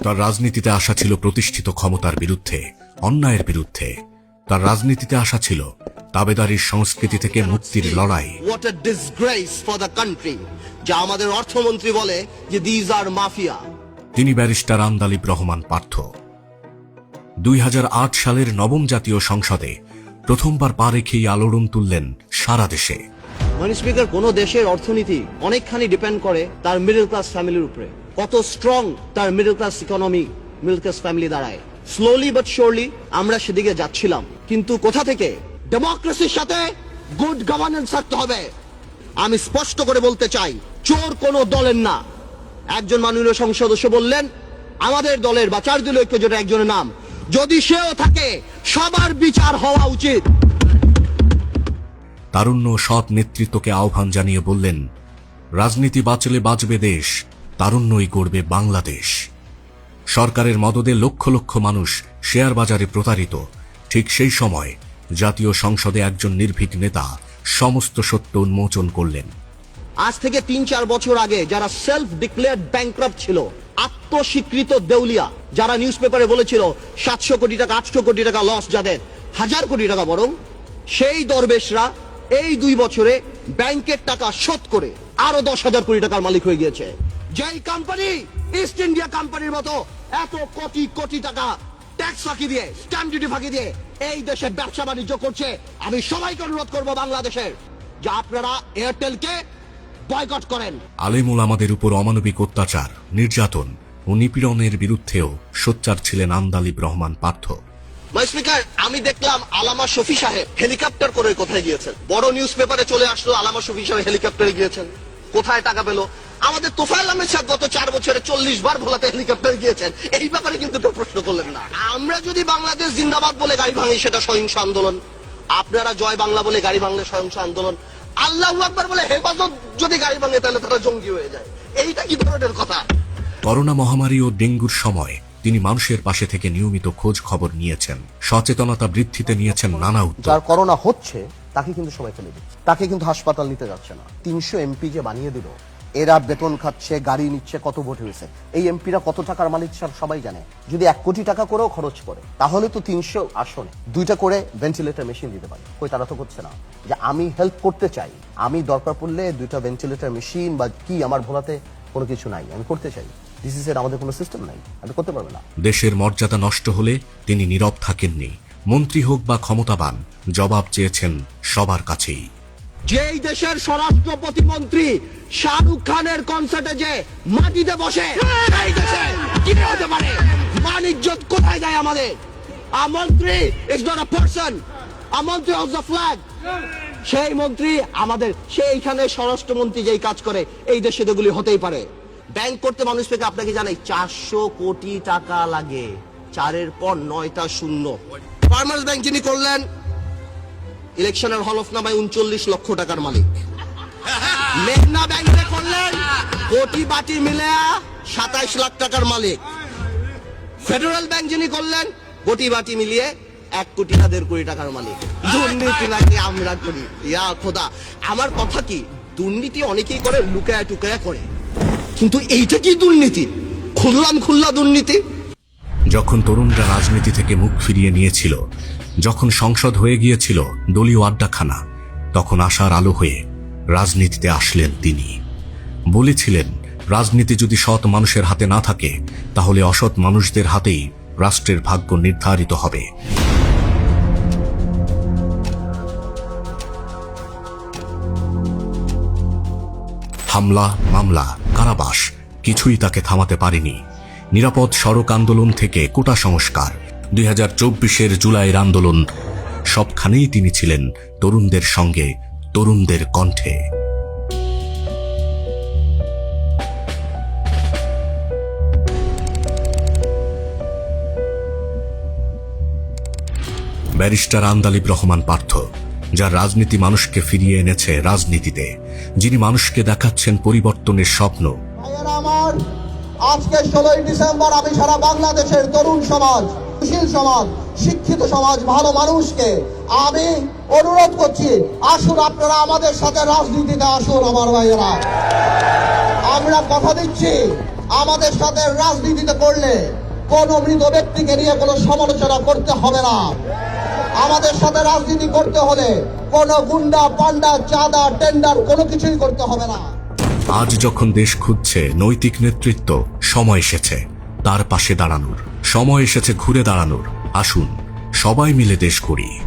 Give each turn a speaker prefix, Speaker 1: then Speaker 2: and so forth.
Speaker 1: তার রাজনীতিতে আসা ছিল প্রতিষ্ঠিত ক্ষমতার বিরুদ্ধে, অন্যায়ের বিরুদ্ধে। তার রাজনীতিতে আসা ছিল তাবেদারির সংস্কৃতি থেকে মুক্তির লড়াই।
Speaker 2: What a disgrace for the country, যা আমাদের অর্থমন্ত্রী বলে যে these are mafia।
Speaker 1: তিনি ব্যারিস্টার আন্দালিব রহমান পার্থ। 2008 সালের নবম জাতীয় সংসদে প্রথমবার পা রেখেই আলোড়ন তুললেন সারা দেশে।
Speaker 2: মাননীয় স্পিকার, কোন দেশের অর্থনীতি অনেকখানি ডিপেন্ড করে তার মিডল ক্লাস ফ্যামিলির উপরে, কত স্ট্রং তার middle class economy, middle class family দাঁড়ায়। স্লোলি বাট শিওরলি আমরা সেদিকে যাচ্ছিলাম, কিন্তু কোথা থেকে? ডেমোক্রেসির সাথে গুড গভর্নেন্স থাকতে হবে। আমি স্পষ্ট করে বলতে চাই, চোর কোনো দলের না। একজন মাননীয় সংসদ সদস্য বললেন আমাদের দলের বা 4 দলীয় ঐক্যজোটের একজনের নাম, যদি সেও থাকে সবার বিচার হওয়া উচিত।
Speaker 1: তারুণ্য সৎ নেতৃত্বকে আহ্বান জানিয়ে বললেন, রাজনীতি বাঁচলে বাঁচবে দেশ, তারুণ্যই গড়বে বাংলাদেশ। সরকারের মদদে লক্ষ লক্ষ মানুষ শেয়ার বাজারে প্রতারিত। ঠিক সেই সময় জাতীয় সংসদে একজন নির্ভীক নেতা সমস্ত সত্য উন্মোচন করলেন।
Speaker 2: আজ থেকে 3-4 বছর আগে যারা সেলফ ডিক্লেয়ার্ড ব্যাংক্রাপ্ট ছিল, আত্মস্বীকৃত দেউলিয়া, যারা নিউজ পেপারে বলেছিল 700 কোটি টাকা 800 কোটি টাকা লস যাদের, 1000 কোটি টাকা বরং, সেই দরবেশরা এই 2 বছরে ব্যাংকের টাকা শোধ করে আরো 10,000 কোটি টাকার মালিক হয়ে গিয়েছে। যেই কোম্পানি ইস্ট ইন্ডিয়া কোম্পানির মতো এত কোটি কোটি টাকা ট্যাক্স ফাঁকি দিয়ে, স্ট্যাম্প ডিউটি ফাঁকি দিয়ে এই দেশে ব্যবসা বাণিজ্য করছে, আমি সবাইকে অনুরোধ করব বাংলাদেশের যে আপনারা এয়ারটেলকে বয়কট করেন।
Speaker 1: আলেম ওলামাদের উপর অমানবিক অত্যাচার, নির্যাতন ও নিপীড়নের বিরুদ্ধেও সোচ্চার ছিলেন আন্দালিব রহমান পার্থ।
Speaker 2: স্পিকার, আমি দেখলাম আলামা শফি সাহেব হেলিকপ্টার করে কোথায় গিয়েছেন। বড় নিউজ পেপারে চলে আসলো আলামা শফি সাহেব হেলিকপ্টারে গিয়েছেন। কোথায় টাকা পেল? আমাদের তোফায়েল আহমেদ সাহেব গত 4 বছরে 40 বার ভোলাতে হেলিকপ্টারে গিয়েছেন। এই ব্যাপারে কিন্তু কেউ প্রশ্ন করলেন না। আমরা যদি বাংলাদেশ জিন্দাবাদ বলে গাড়ি ভাঙি, সেটা সহিংস আন্দোলন। আপনারা জয় বাংলা বলে গাড়ি ভাঙলে সহিংস আন্দোলন। আল্লাহু আকবার বলে হেফাজত যদি গাড়ি ভাঙে, তাহলে তারা জঙ্গি হয়ে যায়। এইটা কি ধরনের কথা?
Speaker 1: করোনা মহামারী ও ডেঙ্গুর সময় তিনি মানুষের পাশে থেকে নিয়মিত খোঁজ খবর নিয়েছেন, সচেতনতা বৃদ্ধিতে নিয়েছেন নানা উদ্যোগ।
Speaker 3: যার করোনা হচ্ছে তাকে কিন্তু সবাই ফেলে দিচ্ছে, তাকে কিন্তু হাসপাতাল নিতে যাচ্ছে না। 300 এমপি যে বানিয়ে দিল, এরা বেতন খাচ্ছে, গাড়ি নিচ্ছে, কত ভোট হয়েছে। এই এমপিরা কত টাকার মালিক সবাই জানে। যদি 1 কোটি টাকা করেও খরচ করে, তাহলে তো 300 আসনে 2টা করে ভেন্টিলেটর মেশিন দিতে পারে। কই, তারা তো করছে না। যে আমি হেল্প করতে চাই, আমি দরকার পড়লে 2টা ভেন্টিলেটর মেশিন বা কি আমার ভোলাতে কোনো কিছু নাই, আমি করতে চাই। আমাদের কোনো সিস্টেম নাই, আমি করতে পারবো না।
Speaker 1: দেশের মর্যাদা নষ্ট হলে তিনি নীরব থাকেননি। মন্ত্রী হোক বা ক্ষমতাবান, জবাব চেয়েছেন সবার কাছেই।
Speaker 2: যেই দেশের স্বরাষ্ট্র প্রতিমন্ত্রী শাহরুখ খানের কনসার্টে যে মাটিতে বসে, এই দেশে কি হতে পারে? মান ইজ্জত কোথায় যায় আমাদের? আ মন্ত্রী ইজ নট আ পারসন, আ মন্ত্রী অফ দ্য ফ্ল্যাগ। সেই মন্ত্রী আমাদের, সেইখানে স্বরাষ্ট্রমন্ত্রী যেই কাজ করে, এই দেশে এগুলি হতেই পারে। ব্যাংক করতে মানুষ থেকে আপনাকে জানাই 400 কোটি টাকা লাগে, 4-এর পর 9টা শূন্য। ফার্মার্স ব্যাংক যিনি করলেন, ইলেকশনের হলফনামায় 39 লক্ষ টাকার মালিক। মেঘনা ব্যাংকে করলেন, কোটি বাটি মিলে 27 লাখ টাকার মালিক। ফেডারেল ব্যাংক যিনি করলেন, কোটি বাটি মিলিয়ে 1 কোটি 1.5 কোটি টাকার মালিক। দুর্নীতি নাকি আমরা করি? ইয়া খোদা, আমার কথা কি, দুর্নীতি অনেকেই করে, লুকায়া টুকায়া করে, কিন্তু এইটা কি দুর্নীতি? খুল্লা দুর্নীতি।
Speaker 1: যখন তরুণরা রাজনীতি থেকে মুখ ফিরিয়ে নিয়েছিল, যখন সংসদ হয়ে গিয়েছিল দলীয় আড্ডাখানা, তখন আশার আলো হয়ে রাজনীতিতে আসলেন তিনি। বলেছিলেন, রাজনীতি যদি সৎ মানুষের হাতে না থাকে, তাহলে অসৎ মানুষদের হাতেই রাষ্ট্রের ভাগ্য নির্ধারিত হবে। হামলা, মামলা, কারাবাস কিছুই তাকে থামাতে পারেনি। নিরাপদ সড়ক আন্দোলন থেকে কোটা সংস্কার, 2024-এর জুলাইয়ের আন্দোলন, সবখানেই তিনি ছিলেন তরুণদের সঙ্গে, তরুণদের কণ্ঠে। ব্যারিস্টার আন্দালিব রহমান পার্থ, যার রাজনীতি মানুষকে ফিরিয়ে এনেছে রাজনীতিতে, যিনি মানুষকে দেখাচ্ছেন পরিবর্তনের স্বপ্ন।
Speaker 4: আমার আজকে 16ই ডিসেম্বর আমি সারা বাংলাদেশের তরুণ সমাজ, সুশীল সমাজ, শিক্ষিত সমাজ, ভালো মানুষকে আমি অনুরোধ করছি, আসুন আপনারা আমাদের সাথে রাজনীতিতে আসুন। আমার ভাইয়েরা, আমরা কথা দিচ্ছি আমাদের সাথে রাজনীতিতে করলে কোন মৃত ব্যক্তিকে নিয়ে কোনো সমালোচনা করতে হবে না। আমাদের সাথে রাজনীতি করতে হলে কোন গুন্ডা পান্ডা চাঁদা টেন্ডার কোনো কিছুই করতে হবে না।
Speaker 1: আজ যখন দেশ খুঁজছে নৈতিক নেতৃত্ব, সময় এসেছে তার পাশে দাঁড়ানোর, সময় এসেছে ঘুরে দাঁড়ানোর। আসুন সবাই মিলে দেশ করি।